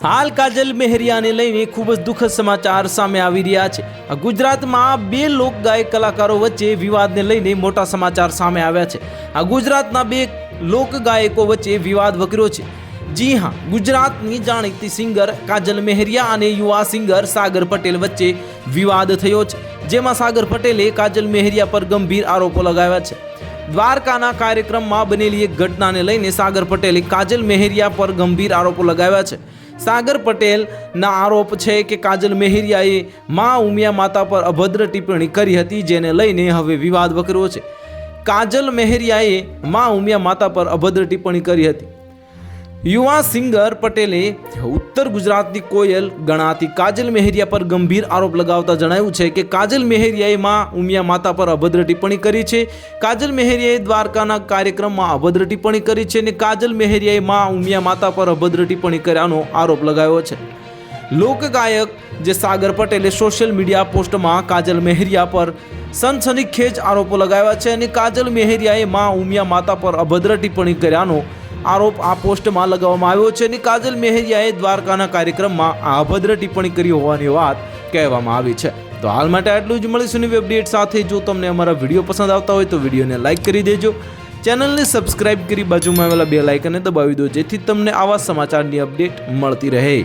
હાલ કાજલ મેહરિયાને લઈને ખૂબ જ દુઃખદ સમાચાર સામે આવી રહ્યા છે। ગુજરાતમાં બે લોકગાયક કલાકારો વચ્ચે વિવાદને લઈને મોટા સમાચાર સામે આવ્યા છે। ગુજરાતના બે લોકગાયકો વચ્ચે વિવાદ વકર્યો છે। જી હા, ગુજરાતની જાણીતી સિંગર કાજલ મેહરિયા અને યુવા સિંગર સાગર પટેલ વચ્ચે વિવાદ થયો છે, જેમાં સાગર પટેલે કાજલ મેહરિયા પર ગંભીર આરોપો લગાવ્યા છે। દ્વારકાના કાર્યક્રમમાં બનેલી એક ઘટનાને લઈને સાગર પટેલે કાજલ મેહરિયા પર ગંભીર આરોપો લગાવ્યા છે। સાગર પટેલના આરોપ છે કે કાજલ મેહરિયાએ મા ઉમિયા માતા પર અભદ્ર ટિપ્પણી કરી હતી, જેને લઈને હવે વિવાદ વકર્યો છે। કાજલ મેહરિયાએ મા ઉમિયા માતા પર અભદ્ર ટિપ્પણી કરી હતી। યુવા સિંગર પટેલે ઉત્તર ગુજરાતની કોયલ ગણાતી કાજલ મેહરિયા પર ગંભીર આરોપ લગાવતા જણાવ્યું છે કે કાજલ મેહરિયાએ મા ઉમિયા માતા પર અભદ્ર ટિપ્પણી કરી છે। કાજલ મેહરિયાએ દ્વારકાના કાર્યક્રમમાં અભદ્ર ટિપ્પણી કરી છે અને કાજલ મેહરિયાએ મા ઉમિયા માતા પર અભદ્ર ટિપ્પણી કર્યાનો આરોપ લગાવ્યો છે। લોકગાયક જે સાગર પટેલે સોશિયલ મીડિયા પોસ્ટમાં કાજલ મેહરિયા પર સનસનીખેજ આરોપો લગાવ્યા છે અને કાજલ મેહરિયાએ મા ઉમિયા માતા પર અભદ્ર ટિપ્પણી કર્યાનો આરોપ આ પોસ્ટમાં લગાવવામાં આવ્યો છે અને કાજલ મેહરિયાએ દ્વારકાના કાર્યક્રમમાં આ અભદ્ર ટિપ્પણી કરી હોવાની વાત કહેવામાં આવી છે। તો હાલ માટે આટલું જ, મળીશું નવી અપડેટ સાથે। જો તમને અમારા વિડીયો પસંદ આવતા હોય તો વિડીયોને લાઇક કરી દેજો, ચેનલને સબસ્ક્રાઇબ કરી બાજુમાં આવેલા બેલ આઇકનને દબાવી દો, જેથી તમને આવા સમાચારની અપડેટ મળતી રહે।